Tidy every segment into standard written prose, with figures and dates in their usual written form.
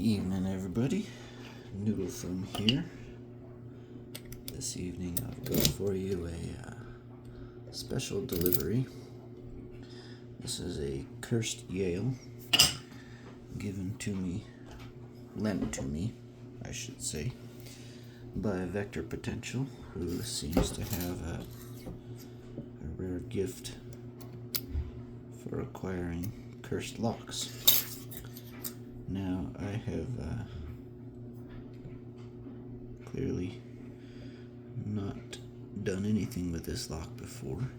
Evening, everybody. Noodle from here. This evening I've got for you a special delivery. This is a cursed Yale given to me, lent to me, I should say, by VectorPotential, who seems to have a rare gift for acquiring cursed locks. Now, I have clearly not done anything with this lock before,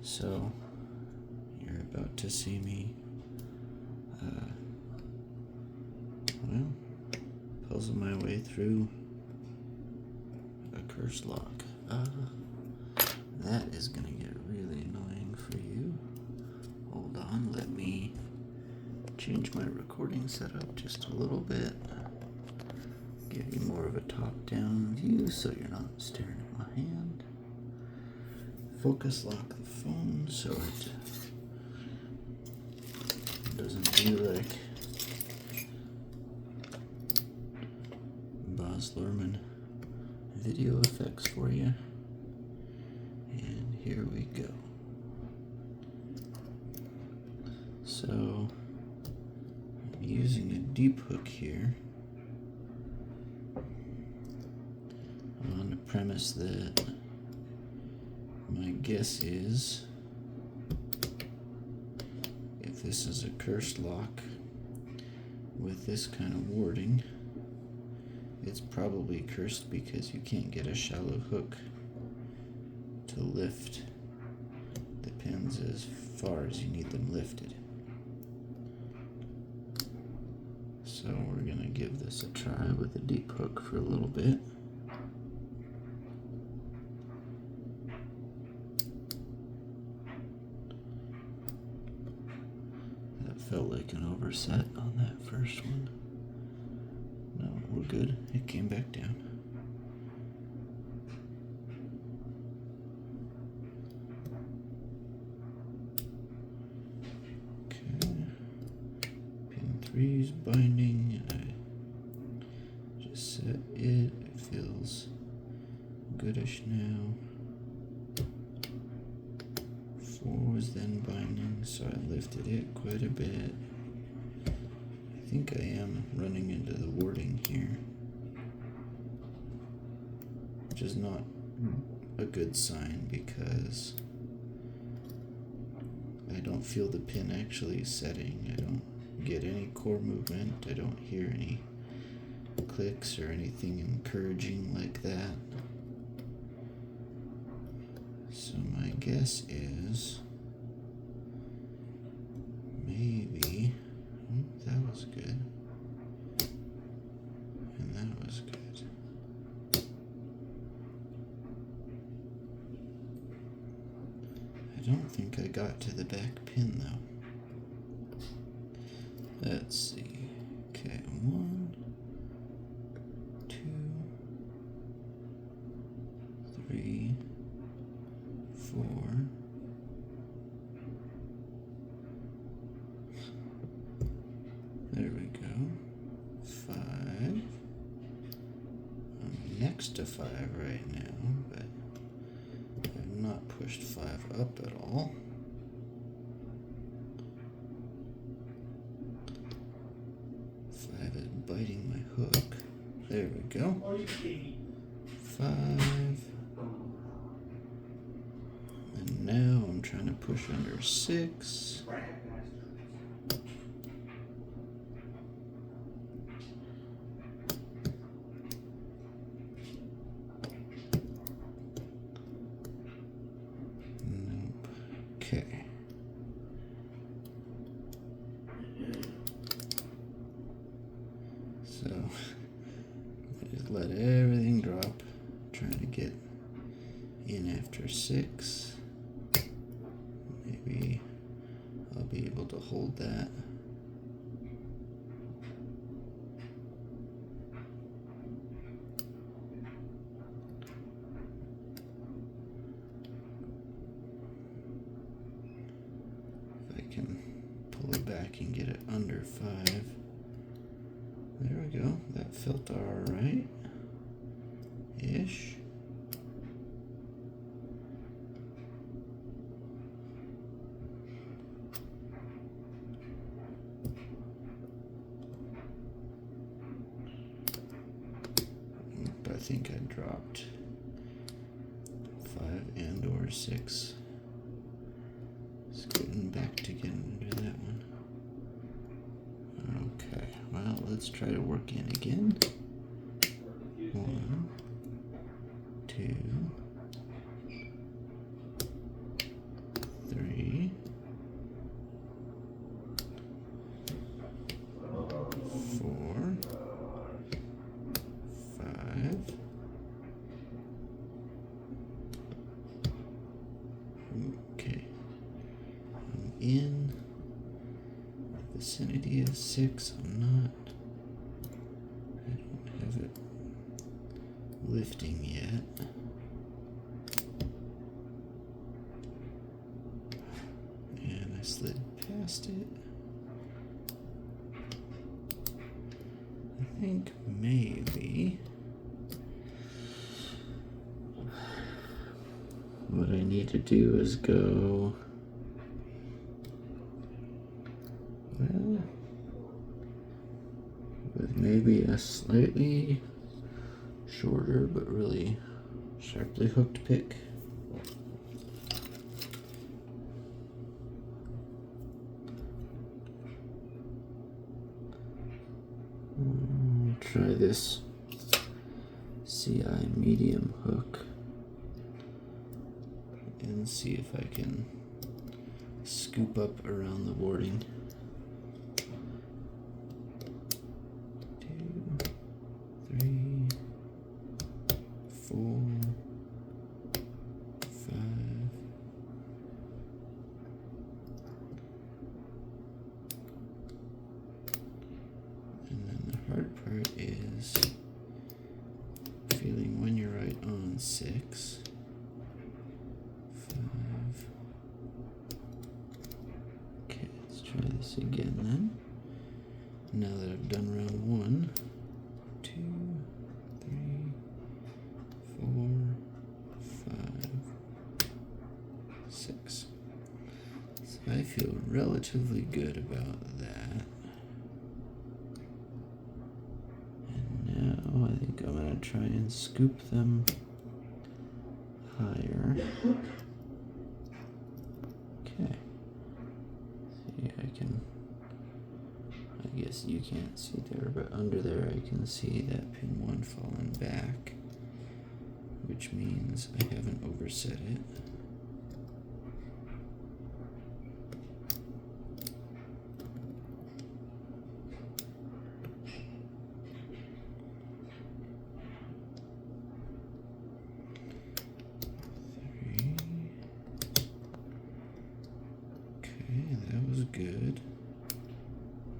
so you're about to see me, puzzle my way through a cursed lock. That is going to get really annoying for you. Hold on, let me change my recording setup just a little bit. Give you more of a top-down view so you're not staring at my hand. Focus lock the phone so it doesn't do like Baz Luhrmann video effects for you. And here we go. So I'm using a deep hook here on the premise that my guess is if this is a cursed lock with this kind of warding, it's probably cursed because you can't get a shallow hook to lift the pins as far as you need them lifted. So we're going to give this a try with a deep hook for a little bit. That felt like an overset on that first one. No, we're good. It came back down. Three's binding, and I just set it. It feels goodish now. 4 was then binding, so I lifted it quite a bit. I think I am running into the warding here, which is not a good sign because I don't feel the pin actually setting. I don't get any core movement. I don't hear any clicks or anything encouraging like that. So my guess is maybe that was good and that was good. I don't think I got to the back pin though. Let's see. Okay, 1, 2, 3, 4. There we go. 5. I'm next to 5 right now, but I've not pushed 5 up at all. 5 is biting my hook. There we go. 5. And now I'm trying to push under 6. Nope. Okay. So I just let everything drop, trying to get in after 6. Maybe I'll be able to hold that. If I can pull it back and get it under 5. There we go. That felt all right. Ish. I think I dropped 5 and or 6. It's getting back to getting into that one. Okay, well, let's try to work in again. 1, 2, 3, 4, 5. Okay. I'm in the vicinity of 6. I'm not. I don't have it lifting yet. And I slid past it. I think maybe what I need to do is go, well, with maybe a slightly shorter but really sharply hooked pick. Try this CI medium hook and see if I can scoop up around the boarding. 2, 3, 4, 5. And then the hard part is feeling when you're right on 6. 5. Okay, let's try this again then. Now that I've done round 1, 2, 3, 4, 5, 6. So I feel relatively good about that. And now I think I'm going to try and scoop them higher. Okay. See, I guess you can't see there, but under there I can see that pin 1 falling back, which means I haven't overset it. That was good,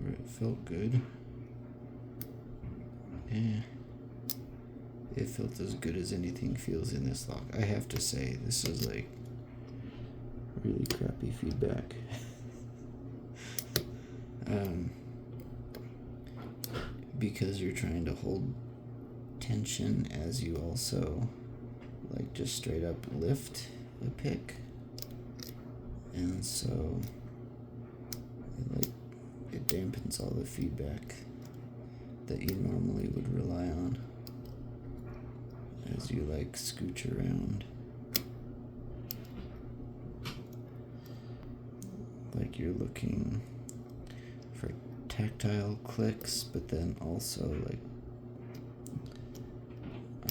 or it felt good. It felt as good as anything feels in this lock. I have to say, this is like really crappy feedback. Because you're trying to hold tension as you also like just straight up lift a pick. And so it dampens all the feedback that you normally would rely on as you like scooch around. Like you're looking for tactile clicks, but then also like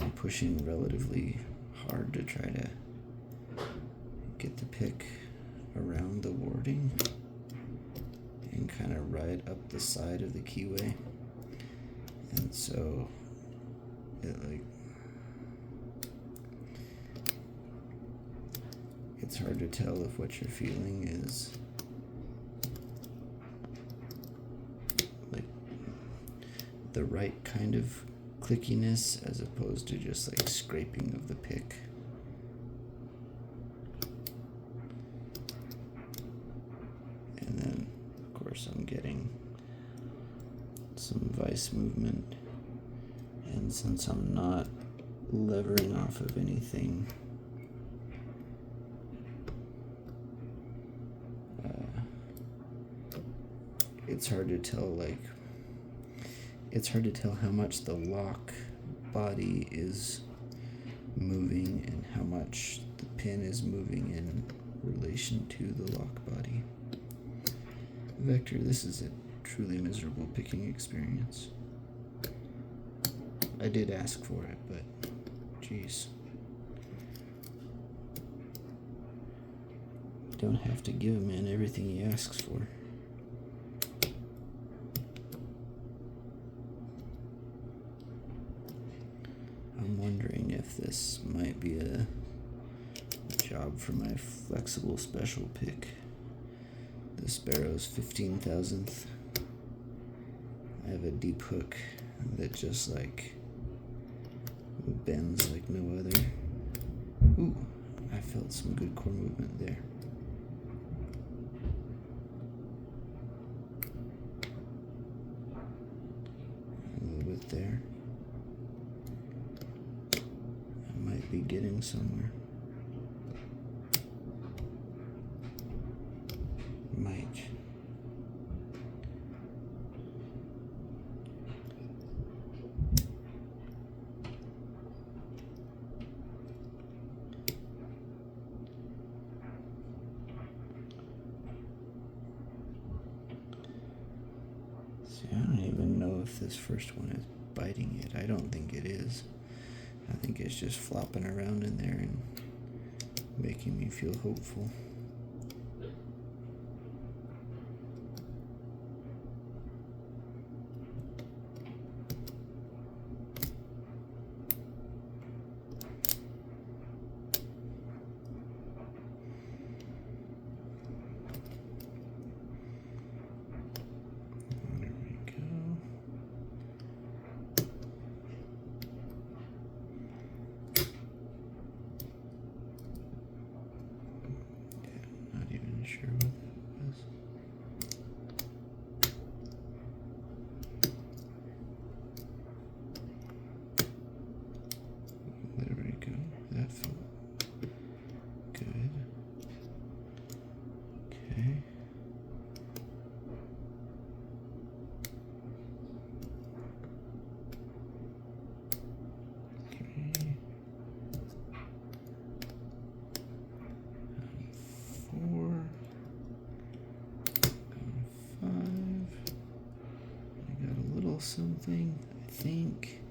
I'm pushing relatively hard to try to get the pick around the warding and kind of ride up the side of the keyway, and so it's hard to tell if what you're feeling is like the right kind of clickiness as opposed to just like scraping of the pick. I'm getting some vice movement. And since I'm not levering off of anything, it's hard to tell, it's hard to tell how much the lock body is moving and how much the pin is moving in relation to the lock body. Vector, this is a truly miserable picking experience. I did ask for it, but geez. You don't have to give a man everything he asks for. I'm wondering if this might be a job for my flexible special pick. The Sparrow's 15,000th. I have a deep hook that just bends like no other. Ooh, I felt some good core movement there. A little bit there. I might be getting somewhere. Might. See, I don't even know if this first one is biting it. I don't think it is. I think it's just flopping around in there and making me feel hopeful. Sure what that was. There we go. That felt good. Okay. Something, I think.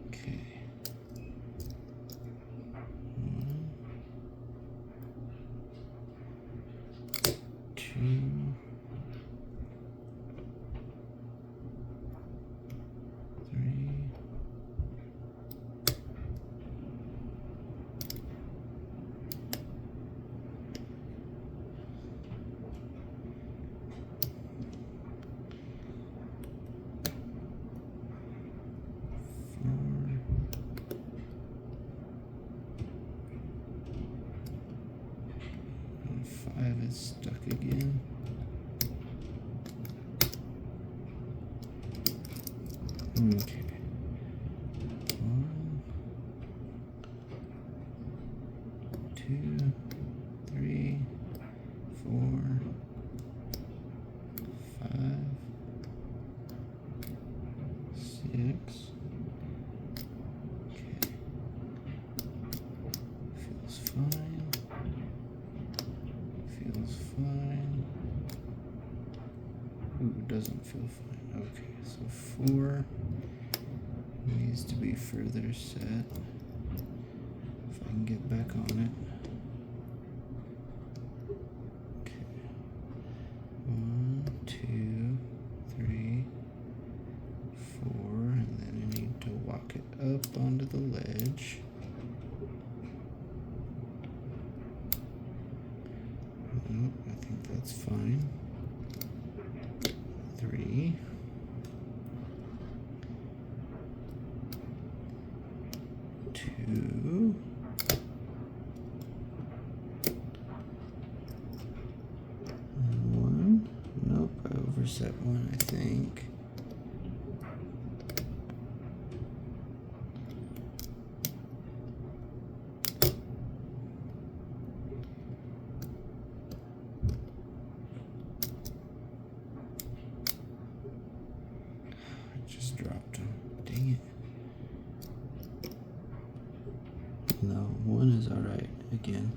Okay. 1, 2, 3. Is stuck again. Okay. 1, 2, 3, 4, 5, 6. Okay. Feels fine. Feels fine. Ooh, doesn't feel fine. Okay, so 4 needs to be further set. If I can get back on it. Okay. 1, 2, 3, 4, and then I need to walk it up onto the ledge. I think that's fine. 3. 2. offset one, I think. I just dropped them. Dang it. No, one is alright again.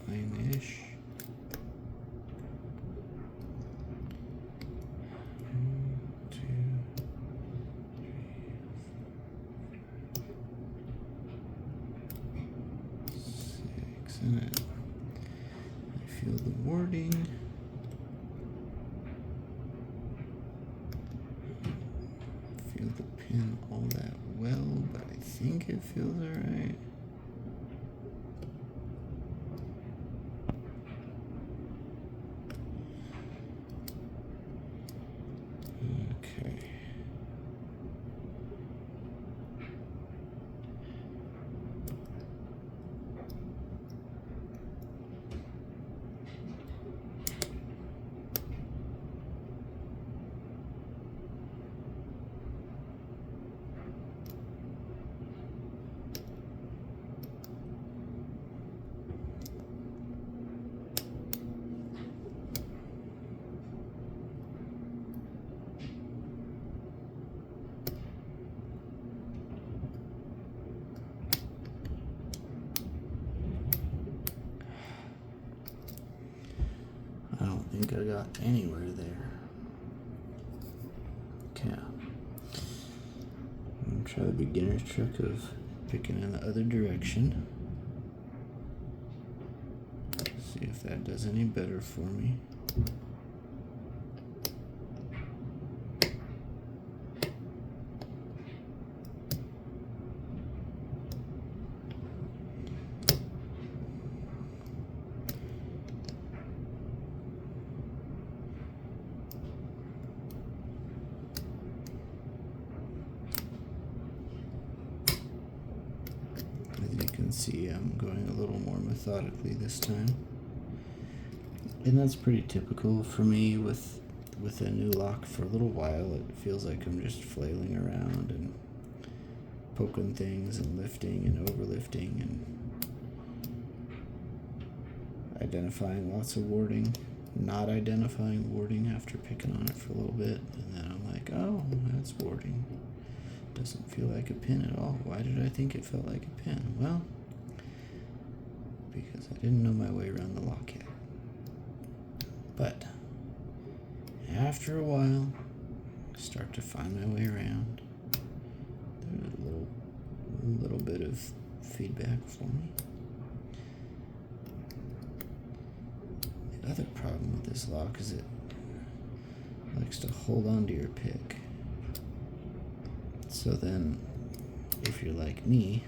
Fine-ish. 1, 2, 3, 6, and I feel the wording. Feel the pin all that well, but I think it feels alright. Okay. I don't think I got anywhere there. Okay. I'm gonna try the beginner's trick of picking in the other direction. See if that does any better for me. See, I'm going a little more methodically this time, and that's pretty typical for me with a new lock. For a little while it feels like I'm just flailing around and poking things and lifting and overlifting and identifying lots of warding, not identifying warding after picking on it for a little bit, and then I'm like, oh, that's warding. Doesn't feel like a pin at all. Why did I think it felt like a pin? Well, because I didn't know my way around the lock yet. But after a while, I start to find my way around. There's a little bit of feedback for me. The other problem with this lock is it likes to hold on to your pick. So then, if you're like me,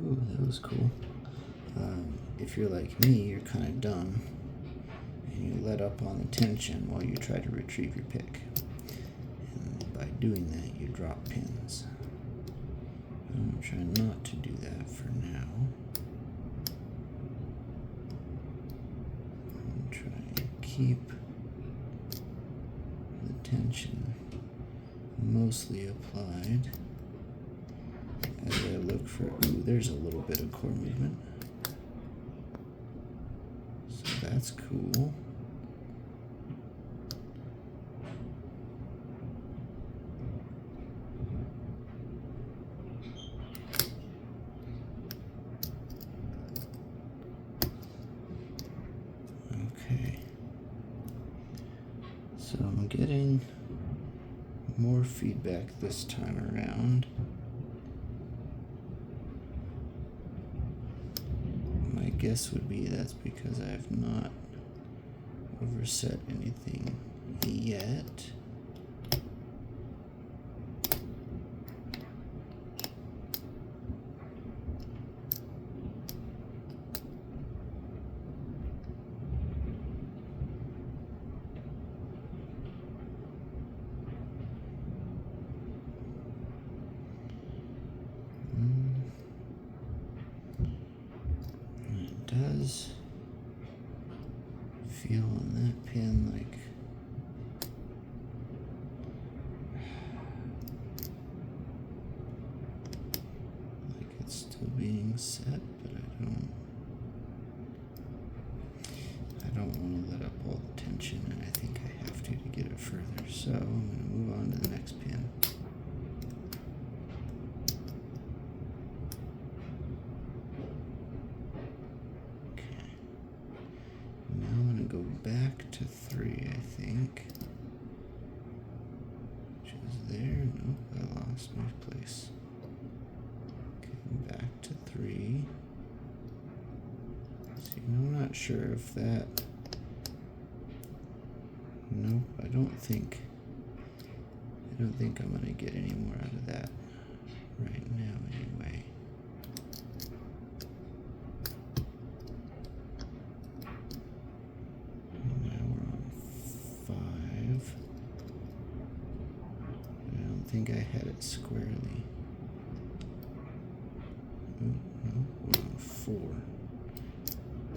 ooh, that was cool. If you're like me, you're kind of dumb, and you let up on the tension while you try to retrieve your pick. And by doing that, you drop pins. I'm trying not to do that for now. I'm trying to keep the tension mostly applied as I look for, ooh, there's a little bit of core movement. So that's cool. getting more feedback this time around. My guess would be that's because I have not overset anything yet. It does feel on that pin like it's still being set, but I don't want to let up all the tension, and I think I have to get it further. So I'm going to move on to the next pin. Okay. Now I'm going to go back to 3, I think. Which is there. Nope, I lost my place. Okay, back to 3. See, I'm not sure if that. Nope, I don't think I'm gonna get any more out of that right now anyway. Now we're on 5. I don't think I had it squarely. Oh, no, we're on 4.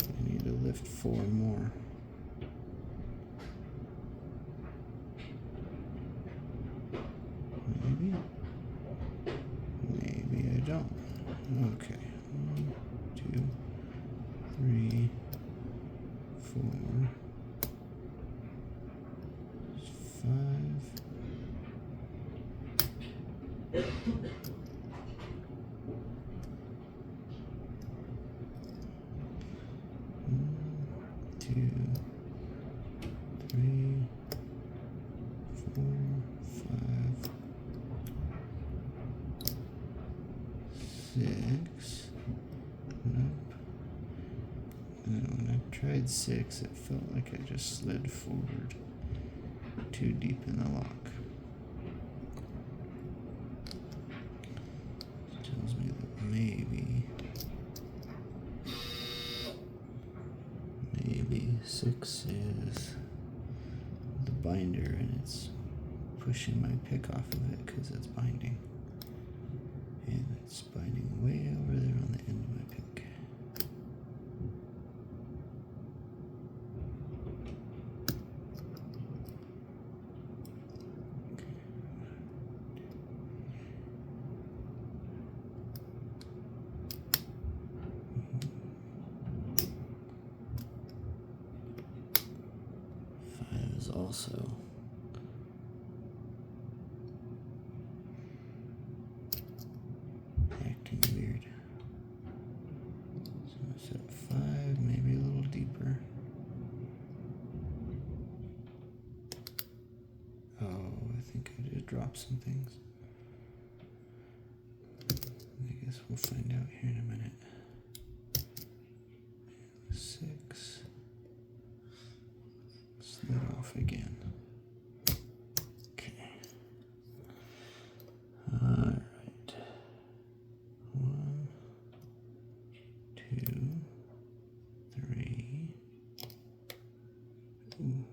I need to lift 4 more. Maybe I don't. Okay. 1, 2, 3, 4, 5. 2, 3, 4, 5, 6. Nope. And when I tried 6, it felt like I just slid forward too deep in the lock. It tells me that maybe 6 is the binder, and it's pushing my pick off of it because it's binding. And it's binding way over there on the end of my pick. Also acting weird. So I set 5, maybe a little deeper. Oh, I think I did drop some things. I guess we'll find out here in a minute. 6. Slid off again. Okay. Alright. 1, 2, 3. Ooh.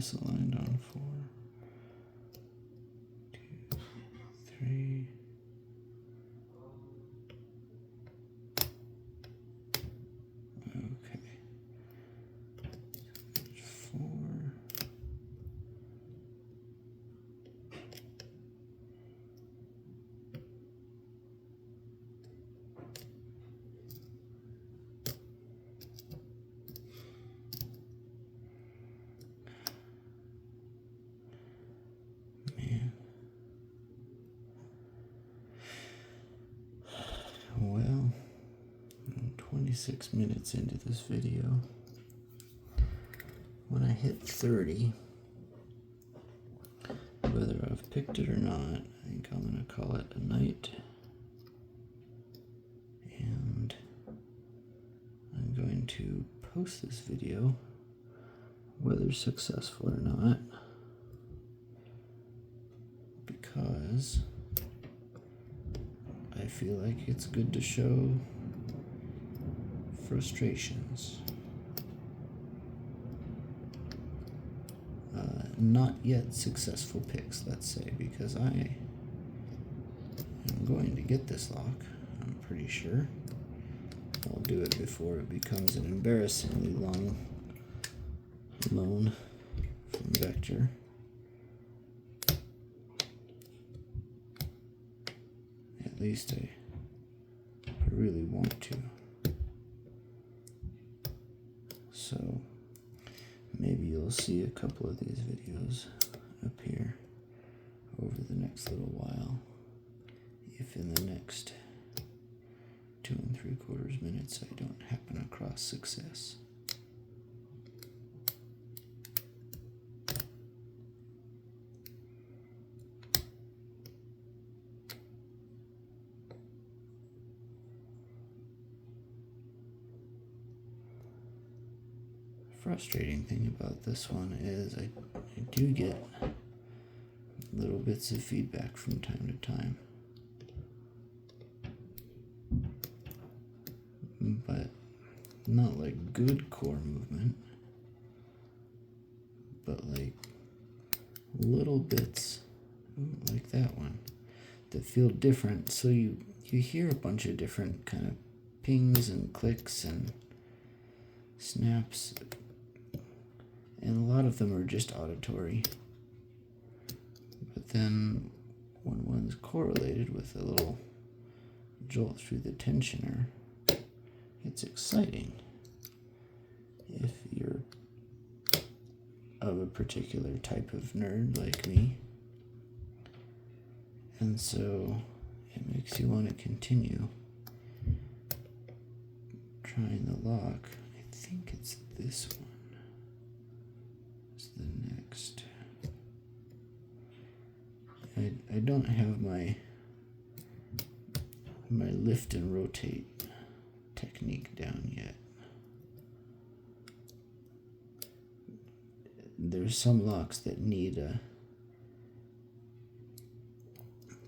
misaligned on 4, 2, 3. Okay. 4. Man. Well, I'm 26 minutes into this video. When I hit 30, whether I've picked it or not, I think I'm going to call it a night. And I'm going to post this video, whether successful or not, because I feel like it's good to show frustrations. Not yet successful picks, let's say, because I am going to get this lock, I'm pretty sure. I'll do it before it becomes an embarrassingly long loan from Vector. At least I really want to. So maybe you'll see a couple of these videos appear over the next little while, if in the next 2 3/4 minutes I don't happen across success. Frustrating thing about this one is I do get little bits of feedback from time to time, but not like good core movement, but like little bits like that one that feel different. So you hear a bunch of different kind of pings and clicks and snaps, and a lot of them are just auditory. But then when one's correlated with a little jolt through the tensioner, it's exciting if you're of a particular type of nerd like me. And so it makes you want to continue trying the lock. I think it's this one. It's the next. I don't have my lift and rotate technique down yet. There's some locks that need a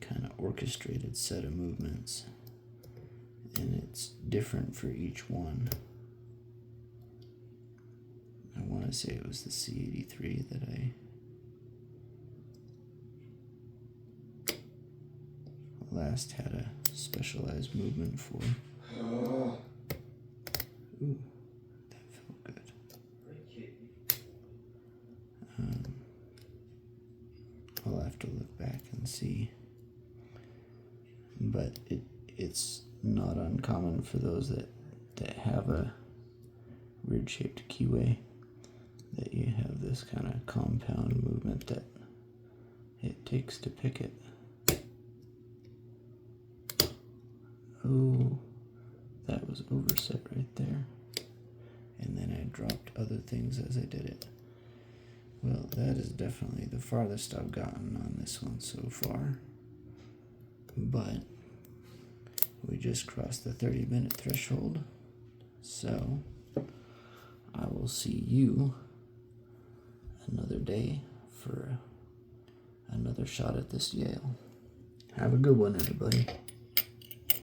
kind of orchestrated set of movements, and it's different for each one. I want to say it was the C83 that I last had a specialized movement for. Ooh, that felt good. I'll have to look back and see. But it's not uncommon for those that have a weird shaped keyway that you have this kind of compound movement that it takes to pick it. Oh, that was overset right there. And then I dropped other things as I did it. Well, that is definitely the farthest I've gotten on this one so far. But we just crossed the 30-minute threshold. So I will see you another day for another shot at this Yale. Have a good one, everybody.